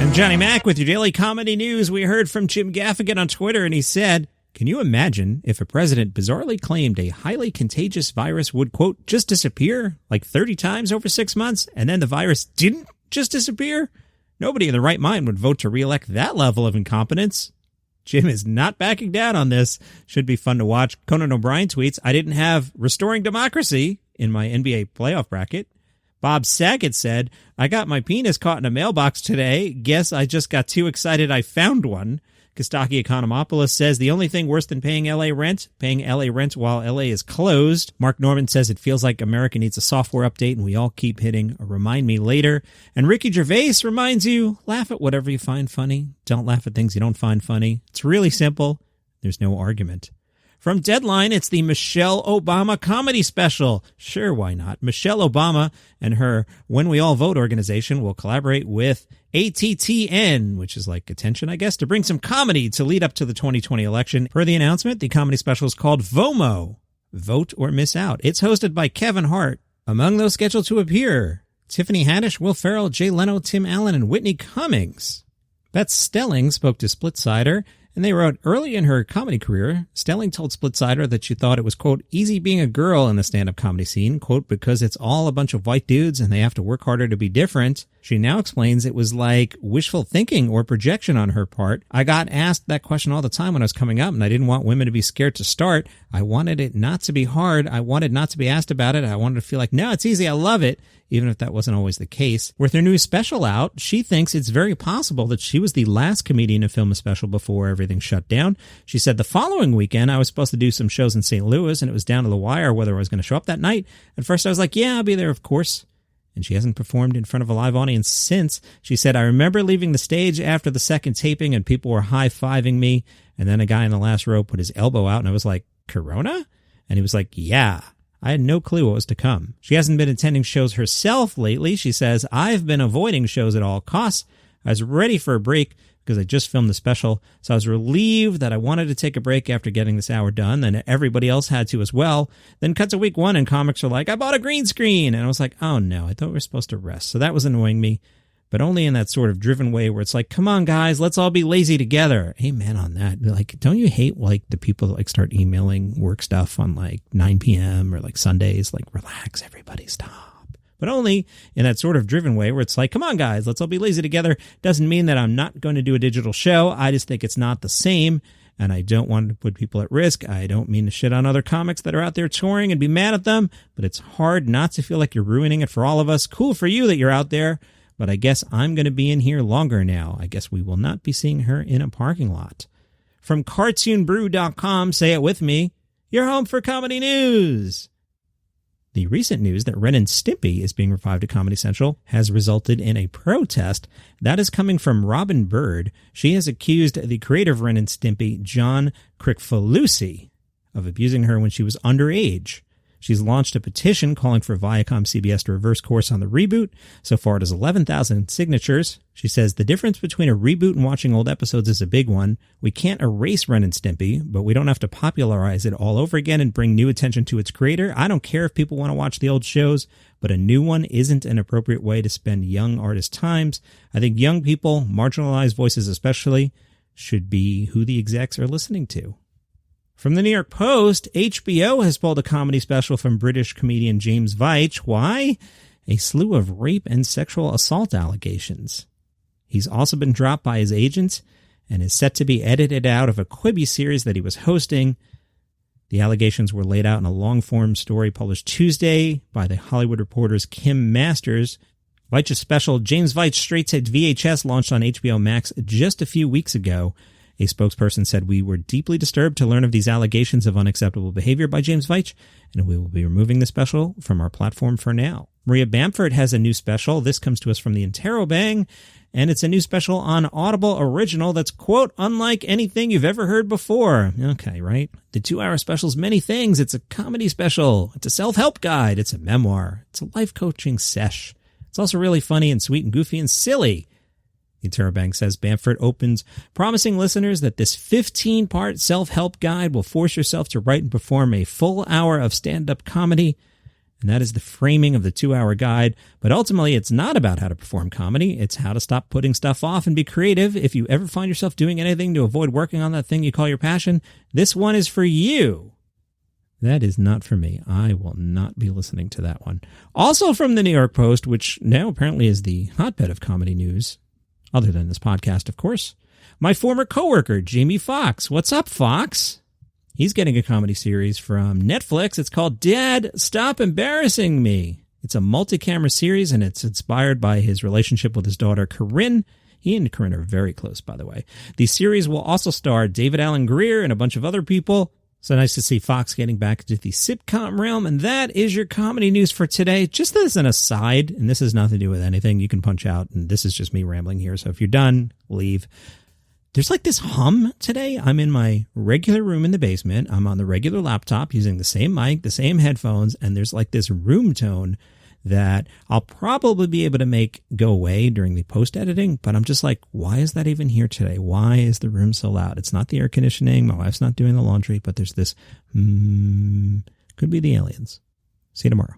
I'm Johnny Mac with your daily comedy news. We heard from Jim Gaffigan on Twitter, and he said, can you imagine if a president bizarrely claimed a highly contagious virus would, quote, just disappear like 30 times over 6 months, and then the virus didn't just disappear? Nobody in their right mind would vote to reelect that level of incompetence. Jim is not backing down on this. Should be fun to watch. Conan O'Brien tweets, I didn't have restoring democracy in my NBA playoff bracket. Bob Saget said, I got my penis caught in a mailbox today. Guess I just got too excited I found one. Kostaki Economopoulos says the only thing worse than paying LA rent while LA is closed. Mark Norman says it feels like America needs a software update and we all keep hitting a remind me later. And Ricky Gervais reminds you, laugh at whatever you find funny. Don't laugh at things you don't find funny. It's really simple. There's no argument. From Deadline, it's the Michelle Obama comedy special. Sure, why not? Michelle Obama and her When We All Vote organization will collaborate with ATTN, which is like attention, I guess, to bring some comedy to lead up to the 2020 election. Per the announcement, the comedy special is called VOMO, Vote or Miss Out. It's hosted by Kevin Hart. Among those scheduled to appear, Tiffany Haddish, Will Ferrell, Jay Leno, Tim Allen, and Whitney Cummings. Beth Stelling spoke to Splitsider, and they wrote, early in her comedy career, Stelling told Splitsider that she thought it was, quote, easy being a girl in the stand-up comedy scene, quote, because it's all a bunch of white dudes and they have to work harder to be different. She now explains it was like wishful thinking or projection on her part. I got asked that question all the time when I was coming up, and I didn't want women to be scared to start. I wanted it not to be hard. I wanted not to be asked about it. I wanted to feel like, no, it's easy. I love it, even if that wasn't always the case. With her new special out, she thinks it's very possible that she was the last comedian to film a special before everything shut down. She said, the following weekend, I was supposed to do some shows in St. Louis, and it was down to the wire whether I was going to show up that night. At first, I was like, yeah, I'll be there, of course. And she hasn't performed in front of a live audience since. She said, I remember leaving the stage after the second taping and people were high-fiving me. And then a guy in the last row put his elbow out and I was like, Corona? And he was like, yeah. I had no clue what was to come. She hasn't been attending shows herself lately. She says, I've been avoiding shows at all costs. I was ready for a break because I just filmed the special. So I was relieved that I wanted to take a break after getting this hour done. Then everybody else had to as well. Then cut to week one and comics are like, I bought a green screen. And I was like, oh no, I thought we were supposed to rest. So that was annoying me, but only in that sort of driven way where it's like, come on guys, let's all be lazy together. Amen on that. Like, don't you hate like the people that like start emailing work stuff on like 9 p.m. or like Sundays? Like, relax, everybody, stop. But only in that sort of driven way where it's like, come on, guys, let's all be lazy together. Doesn't mean that I'm not going to do a digital show. I just think it's not the same, and I don't want to put people at risk. I don't mean to shit on other comics that are out there touring and be mad at them, but it's hard not to feel like you're ruining it for all of us. Cool for you that you're out there, but I guess I'm going to be in here longer now. I guess we will not be seeing her in a parking lot. From cartoonbrew.com, say it with me, you're home for comedy news. The recent news that Ren and Stimpy is being revived to Comedy Central has resulted in a protest that is coming from Robin Bird. She has accused the creator of Ren and Stimpy, John Kricfalusi, of abusing her when she was underage. She's launched a petition calling for Viacom CBS to reverse course on the reboot. So far, it has 11,000 signatures. She says the difference between a reboot and watching old episodes is a big one. We can't erase Ren and Stimpy, but we don't have to popularize it all over again and bring new attention to its creator. I don't care if people want to watch the old shows, but a new one isn't an appropriate way to spend young artists' times. I think young people, marginalized voices especially, should be who the execs are listening to. From the New York Post, HBO has pulled a comedy special from British comedian James Vich. Why? A slew of rape and sexual assault allegations. He's also been dropped by his agent and is set to be edited out of a Quibi series that he was hosting. The allegations were laid out in a long-form story published Tuesday by The Hollywood Reporter's Kim Masters. Vich's special, James Vich Straight to VHS, launched on HBO Max just a few weeks ago. A spokesperson said, we were deeply disturbed to learn of these allegations of unacceptable behavior by James Vich, and we will be removing the special from our platform for now. Maria Bamford has a new special. This comes to us from the Interrobang, and it's a new special on Audible Original that's, quote, unlike anything you've ever heard before. Okay, right? The 2-hour special's many things. It's a comedy special. It's a self-help guide. It's a memoir. It's a life coaching sesh. It's also really funny and sweet and goofy and silly. The Interrobang says Bamford opens, promising listeners that this 15-part self-help guide will force yourself to write and perform a full hour of stand-up comedy. And that is the framing of the 2-hour guide. But ultimately, it's not about how to perform comedy. It's how to stop putting stuff off and be creative. If you ever find yourself doing anything to avoid working on that thing you call your passion, this one is for you. That is not for me. I will not be listening to that one. Also from the New York Post, which now apparently is the hotbed of comedy news, other than this podcast, of course. My former coworker, Jamie Foxx. What's up, Foxx? He's getting a comedy series from Netflix. It's called Dad, Stop Embarrassing Me. It's a multi-camera series, and it's inspired by his relationship with his daughter, Corinne. He and Corinne are very close, by the way. The series will also star David Alan Grier and a bunch of other people. So nice to see Fox getting back into the sitcom realm. And that is your comedy news for today. Just as an aside, and this has nothing to do with anything, you can punch out, and this is just me rambling here. So if you're done, leave. There's like this hum today. I'm in my regular room in the basement. I'm on the regular laptop using the same mic, the same headphones, and there's like this room tone that I'll probably be able to make go away during the post-editing, but I'm just like, why is that even here today? Why is the room so loud? It's not the air conditioning. My wife's not doing the laundry, but there's this, could be the aliens. See you tomorrow.